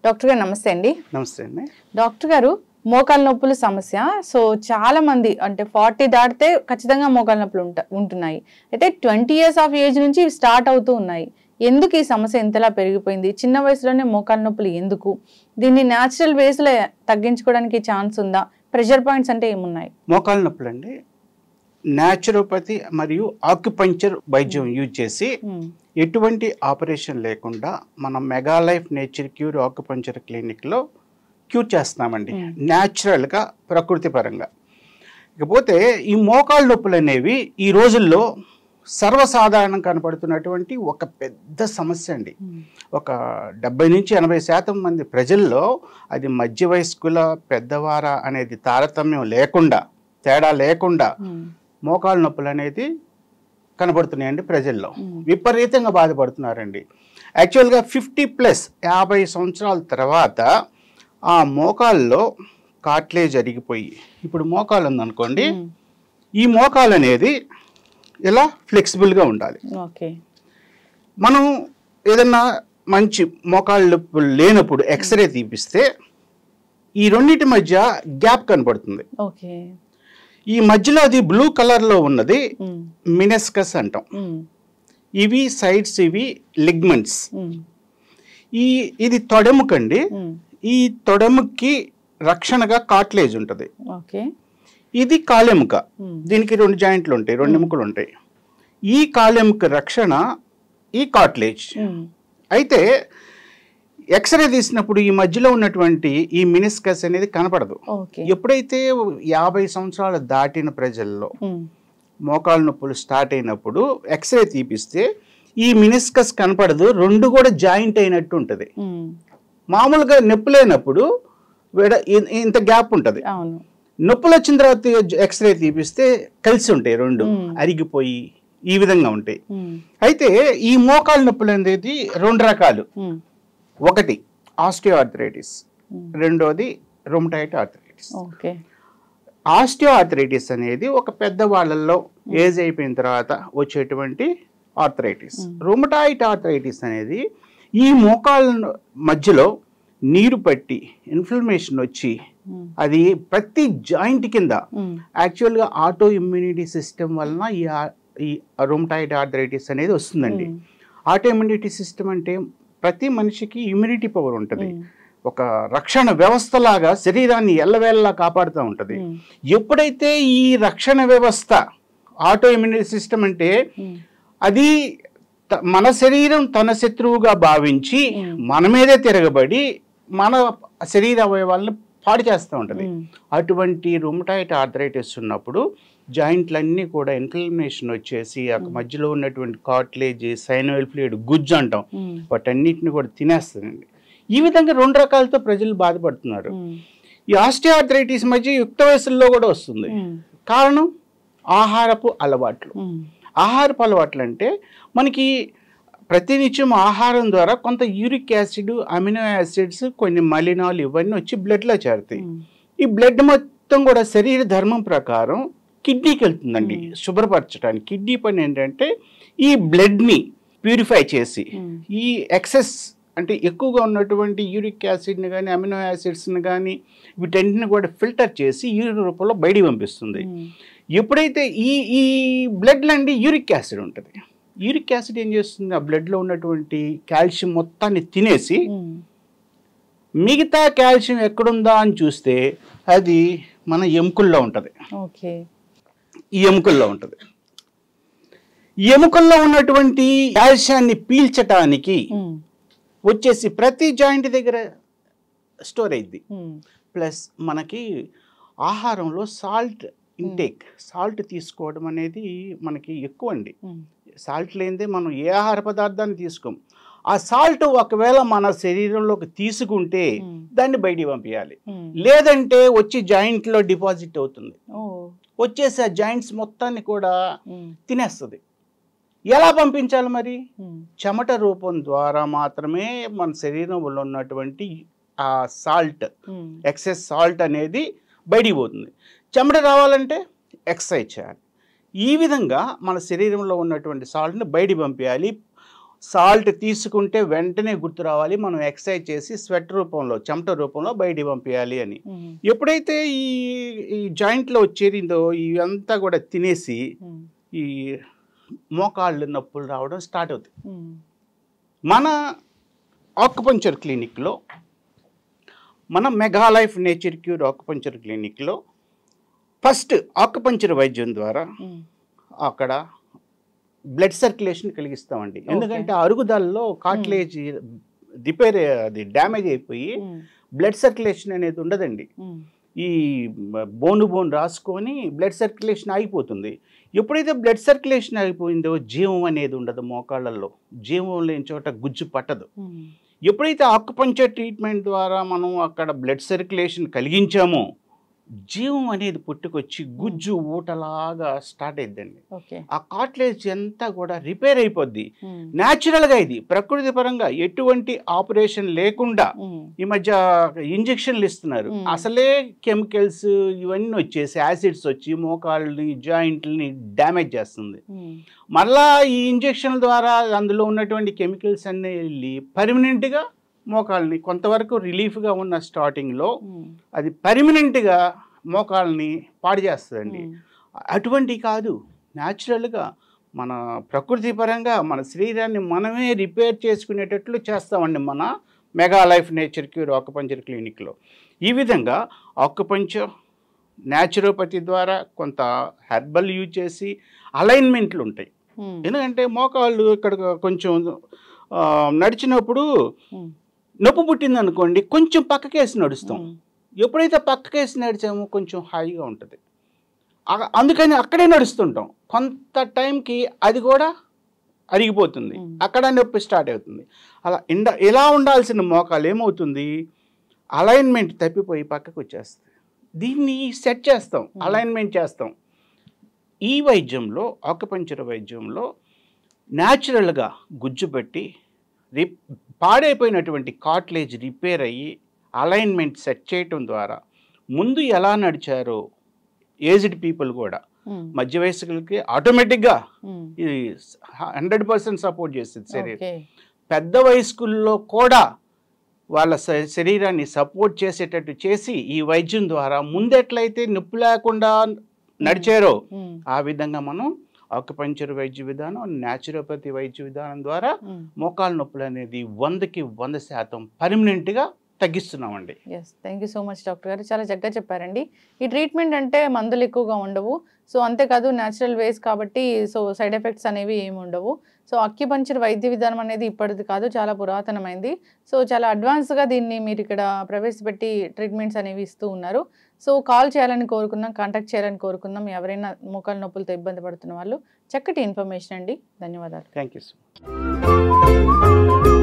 Doctor గారు నమస్తే అండి. నమస్తే అండి. డాక్టర్ గారు, మోకాల నొప్పుల సమస్య సో చాలా మంది అంటే 40 దాటితే ఖచ్చితంగా మోకాల నొప్పులు ఉంటున్నాయి. అయితే 20 years ఆఫ్ ఏజ్ నుంచి ఇవి స్టార్ట్ అవుతూ ఉన్నాయి. ఎందుకు ఈ సమస్య ఇంతలా పెరిగిపోయింది? చిన్న వయసులోనే మోకాల నొప్పులు ఎందుకు? దీన్ని న్యాచురల్ వేస్లో తగ్గించుకోవడానికి ఛాన్స్ ఉందా? ప్రెషర్ పాయింట్స్ అంటే ఏమున్నాయి? మోకాల నొప్పులు అండి న్యాచురోపతి మరియు ఆక్యుపంక్చర్ వైద్యం యూజ్ చేసి ఎటువంటి ఆపరేషన్ లేకుండా మనం mega life nature cure acupuncture క్లినిక్లో క్యూర్ చేస్తున్నామండి, న్యాచురల్గా, ప్రకృతి పరంగా. ఇకపోతే ఈ మోకాళ్ళ నొప్పులు అనేవి ఈ రోజుల్లో సర్వసాధారణం కనపడుతున్నటువంటి ఒక పెద్ద సమస్య అండి. ఒక 70 నుంచి 80% మంది ప్రజల్లో అది మధ్య వయస్కుల పెద్దవారా అనేది తారతమ్యం లేకుండా, తేడా లేకుండా మోకాళ్ళ నొప్పులు అనేది కనబడుతున్నాయండి. ప్రజల్లో విపరీతంగా బాధపడుతున్నారండి. యాక్చువల్గా 50+ 50 సంవత్సరాల తర్వాత ఆ మోకాల్లో కార్ట్లేజ్ అరిగిపోయి, ఇప్పుడు మోకాలు ఉందనుకోండి, ఈ మోకాలు అనేది ఇలా ఫ్లెక్సిబుల్గా ఉండాలి. మనం ఏదన్నా మంచి మోకాళ్ళ నొప్పులు లేనప్పుడు ఎక్స్రే తీపిస్తే ఈ రెండింటి మధ్య గ్యాప్ కనబడుతుంది. ఈ మధ్యలో అది బ్లూ కలర్లో ఉన్నది మినెస్కస్ అంటాం. ఇవి సైడ్స్, ఇవి లిగ్మెంట్స్. ఇది తొడెముకండి. ఈ తొడెముకి రక్షణగా కార్ట్లేజ్ ఉంటుంది. ఇది కాలెముక. దీనికి 2 జాయింట్లు ఉంటాయి, 2 ఎముకలు ఉంటాయి. ఈ కాలెముక రక్షణ ఈ కార్ట్లేజ్. అయితే ఎక్స్రే తీసినప్పుడు ఈ మధ్యలో ఉన్నటువంటి ఈ మినిస్కస్ అనేది కనపడదు. ఎప్పుడైతే 50 సంవత్సరాలు దాటిన ప్రజల్లో మోకాళ్ళ నొప్పులు స్టార్ట్ అయినప్పుడు ఎక్స్రే తీపిస్తే ఈ మినిస్కస్ కనపడదు, 2 కూడా జాయింట్ అయినట్టు ఉంటుంది. మామూలుగా నొప్పి లేనప్పుడు ఇంత గ్యాప్ ఉంటుంది. నొప్పులు వచ్చిన తర్వాత ఎక్స్రే తీపిస్తే కలిసి ఉంటాయి, 2 అరిగిపోయి ఈ విధంగా ఉంటాయి. అయితే ఈ మోకాళ్ళ నొప్పులు అనేది 2 రకాలు. ఒకటి ఆస్టియోఆర్థరైటిస్, రెండోది రుమటాయిడ్ ఆర్థరైటిస్. ఆస్టియోఆర్థరైటిస్ అనేది ఒక పెద్ద వాళ్ళల్లో ఏజ్ అయిపోయిన తర్వాత వచ్చేటువంటి ఆర్థరైటిస్. రుమటాయిడ్ ఆర్థరైటిస్ అనేది ఈ మోకాళ్ళ మధ్యలో నీరు పట్టి ఇన్ఫ్లమేషన్ వచ్చి అది ప్రతి జాయింట్ కింద యాక్చువల్గా ఆటో ఇమ్యూనిటీ సిస్టమ్ వలన ఈ రుమటాయిడ్ ఆర్థరైటిస్ అనేది వస్తుందండి. ఆటో ఇమ్యూనిటీ సిస్టమ్ అంటే ప్రతి మనిషికి ఇమ్యూనిటీ పవర్ ఉంటుంది, ఒక రక్షణ వ్యవస్థలాగా శరీరాన్ని ఎల్లవేళలా కాపాడుతూ ఉంటుంది. ఎప్పుడైతే ఈ రక్షణ వ్యవస్థ ఆటో ఇమ్యూనిటీ సిస్టమ్ అంటే అది మన శరీరం తన శత్రువుగా భావించి మన మీదే తిరగబడి మన శరీర అవయవాలను పాడు చేస్తూ ఉంటుంది. అటువంటి రుమటాయిడ్ ఆర్థరైటిస్ ఉన్నప్పుడు జాయింట్లన్నీ కూడా ఇన్ఫ్లమేషన్ వచ్చేసి ఆ మధ్యలో ఉన్నటువంటి కార్ట్లేజ్, సైనోయిడ్ ఫ్లూయిడ్, గుజ్జు అంటాం, వాటన్నిటిని కూడా తినేస్తుందండి. ఈ విధంగా 2 రకాలతో ప్రజలు బాధపడుతున్నారు. ఈ ఆస్టియోఆర్థరైటిస్ మధ్య యుక్త వయసుల్లో కూడా వస్తుంది. కారణం ఆహారపు అలవాట్లు. ఆహారపు అలవాట్లు అంటే మనకి ప్రతినిత్యం ఆహారం ద్వారా కొంత యూరిక్ యాసిడ్, అమినో యాసిడ్స్, కొన్ని మలినాలు ఇవన్నీ వచ్చి బ్లడ్లో చేరుతాయి. ఈ బ్లడ్ మొత్తం కూడా శరీర ధర్మం ప్రకారం కిడ్నీకి వెళ్తుందండి శుభ్రపరచడానికి. కిడ్నీ పని ఏంటంటే ఈ బ్లడ్ని ప్యూరిఫై చేసి ఈ ఎక్సెస్ అంటే ఎక్కువగా ఉన్నటువంటి యూరిక్ యాసిడ్ని కానీ అమినో యాసిడ్స్ని కానీ వీటన్నిటిని కూడా ఫిల్టర్ చేసి యూరిన్ రూపంలో బయటికి పంపిస్తుంది. ఎప్పుడైతే ఈ బ్లడ్లో అండి యూరిక్ యాసిడ్ ఉంటుంది, యూరిక్ యాసిడ్ ఏం చేస్తుంది, ఆ బ్లడ్లో ఉన్నటువంటి కాల్షియం మొత్తాన్ని తినేసి మిగతా కాల్షియం ఎక్కడుందా అని చూస్తే అది మన ఎముకల్లో ఉంటుంది. ఈ ఎముకల్లో ఉంటుంది. ఈ ఎముకల్లో ఉన్నటువంటి కాల్షియాన్ని పీల్చటానికి వచ్చేసి ప్రతి జాయింట్ దగ్గర స్టోర్ అయింది. ప్లస్ మనకి ఆహారంలో సాల్ట్ ఇంటేక్, సాల్ట్ తీసుకోవడం అనేది మనకి ఎక్కువ అండి. సాల్ట్ లేనిదే మనం ఏ ఆహార పదార్థాన్ని తీసుకోం. ఆ సాల్ట్ ఒకవేళ మన శరీరంలోకి తీసుకుంటే దాన్ని బయటికి పంపించాలి, లేదంటే వచ్చి జాయింట్లో డిపాజిట్ అవుతుంది, వచ్చేసి ఆ జాయింట్స్ మొత్తాన్ని కూడా తినేస్తుంది. ఎలా పంపించాలి మరి? చెమట రూపం ద్వారా మాత్రమే మన శరీరంలో ఉన్నటువంటి ఆ సాల్ట్, ఎక్సెస్ సాల్ట్ అనేది బయటికి పోతుంది. చెమట రావాలంటే ఎక్సర్సైజ్ చేయాలి. ఈ విధంగా మన శరీరంలో ఉన్నటువంటి సాల్ట్ని బయటికి పంపించాలి. సాల్ట్ తీసుకుంటే వెంటనే గుర్తు రావాలి, మనం ఎక్సర్సైజ్ చేసి స్వెట్ రూపంలో చెమట రూపంలో బయటికి పంపించాలి అని. ఎప్పుడైతే ఈ జాయింట్లో చేరిందో ఇవంతా కూడా తినేసి ఈ మోకాళ్ళు నొప్పులు రావడం స్టార్ట్ అవుతాయి. మన ఆక్యుపంక్చర్ క్లినిక్లో, మన mega life nature cure acupuncture క్లినిక్లో ఫస్ట్ ఆక్యుపంక్చర్ వైద్యం ద్వారా అక్కడ బ్లడ్ సర్క్యులేషన్ కలిగిస్తామండి. ఎందుకంటే అరుగుదలలో కార్టిలేజ్ రిపేర్ అది డ్యామేజ్ అయిపోయి బ్లడ్ సర్క్యులేషన్ అనేది ఉండదండి. ఈ బోన్ రాసుకొని బ్లడ్ సర్క్యులేషన్ ఆగిపోతుంది. ఎప్పుడైతే బ్లడ్ సర్క్యులేషన్ ఆగిపోయిందో జీవం అనేది ఉండదు మోకాళ్ళల్లో, జీవం లేని చోట గుజ్జు పట్టదు. ఎప్పుడైతే ఆక్యుపంక్చర్ ట్రీట్మెంట్ ద్వారా మనం అక్కడ బ్లడ్ సర్క్యులేషన్ కలిగించామో జీవం అనేది పుట్టుకొచ్చి గుజ్జు ఊటలాగా స్టార్ట్ అయిద్దండి. ఆ కార్టిలేజ్ అంతా కూడా రిపేర్ అయిపోద్ది న్యాచురల్గా. ఇది ప్రకృతి పరంగా ఎటువంటి ఆపరేషన్ లేకుండా ఈ మధ్య ఇంజెక్షన్లు ఇస్తున్నారు. అసలే కెమికల్స్ ఇవన్నీ వచ్చేసి యాసిడ్స్ వచ్చి మోకాళ్ళని జాయింట్లని డ్యామేజ్ చేస్తుంది. మళ్ళా ఈ ఇంజెక్షన్ల ద్వారా అందులో ఉన్నటువంటి కెమికల్స్ అన్నీ వెళ్ళి పర్మనెంట్గా మోకాళ్ళని, కొంతవరకు రిలీఫ్గా ఉన్న స్టార్టింగ్లో అది పర్మనెంట్గా మోకాళ్ళని పాడు చేస్తుందండి. అటువంటి కాదు, న్యాచురల్గా మన ప్రకృతి పరంగా మన శరీరాన్ని మనమే రిపేర్ చేసుకునేటట్లు చేస్తామండి మన mega life nature cure acupuncture క్లినిక్లో. ఈ విధంగా ఆక్యుపంక్చర్, న్యాచురోపతి ద్వారా కొంత హెర్బల్ యూజ్ చేసి అలైన్మెంట్లు ఉంటాయి. ఎందుకంటే మోకాళ్ళు ఇక్కడ కొంచెం నడిచినప్పుడు నొప్పి పుట్టింది అనుకోండి, కొంచెం పక్కకేసి నడుస్తాం. ఎప్పుడైతే పక్కకేసి నడిచామో కొంచెం హాయిగా ఉంటుంది. అందుకని అక్కడే నడుస్తుంటాం. కొంత టైంకి అది కూడా అరిగిపోతుంది, అక్కడ నొప్పి స్టార్ట్ అవుతుంది. అలా ఎలా ఉండాల్సిన మోకాలు ఏమవుతుంది, అలైన్మెంట్ తప్పిపోయి పక్కకు వచ్చేస్తుంది. దీన్ని సెట్ చేస్తాం, అలైన్మెంట్ చేస్తాం. ఈ వైద్యంలో, ఆక్యుపంక్చర్ వైద్యంలో న్యాచురల్గా గుజ్జు పెట్టి పాడైపోయినటువంటి కార్టిలేజ్ రిపేర్ అయ్యి అలైన్మెంట్ సెట్ చేయటం ద్వారా ముందు ఎలా నడిచారో ఏజ్డ్ పీపుల్ కూడా, మధ్య వయస్కులకి ఆటోమేటిక్గా ఇది 100% సపోర్ట్ చేస్తుంది శరీరం. పెద్ద వయస్కుల్లో కూడా వాళ్ళ శరీరాన్ని సపోర్ట్ చేసేటట్టు చేసి ఈ వైద్యం ద్వారా ముందెట్లయితే నొప్పి లేకుండా నడిచారో ఆ విధంగా మనం ఆక్యుపంక్చర్ వైద్య విధానం, న్యాచురోపతి వైద్య విధానం ద్వారా మోకాళ్ళ నొప్పులు అనేది 100కి 100% పర్మనెంట్గా తగ్గిస్తున్నామండి. Yes, thank you so much doctor గారు, చాలా చక్కగా చెప్పారండి. ఈ ట్రీట్మెంట్ అంటే మందులు ఎక్కువగా ఉండవు, సో అంతేకాదు న్యాచురల్ వేస్ కాబట్టి సో సైడ్ ఎఫెక్ట్స్ అనేవి ఏమి ఉండవు. సో అక్యుపంక్చర్ వైద్య విధానం అనేది ఇప్పటిది కాదు, చాలా పురాతనమైంది. సో చాలా అడ్వాన్స్గా దీన్ని మీరు ఇక్కడ ప్రవేశపెట్టి ట్రీట్మెంట్స్ అనేవి ఇస్తూ ఉన్నారు. సో కాల్ చేయాలని కోరుకున్నాం, కాంటాక్ట్ చేయాలని కోరుకున్నాం ఎవరైనా మోకాళ్ళ నొప్పులతో ఇబ్బంది పడుతున్న వాళ్ళు. చక్కటి ఇన్ఫర్మేషన్ అండి, ధన్యవాదాలు. Thank you so much.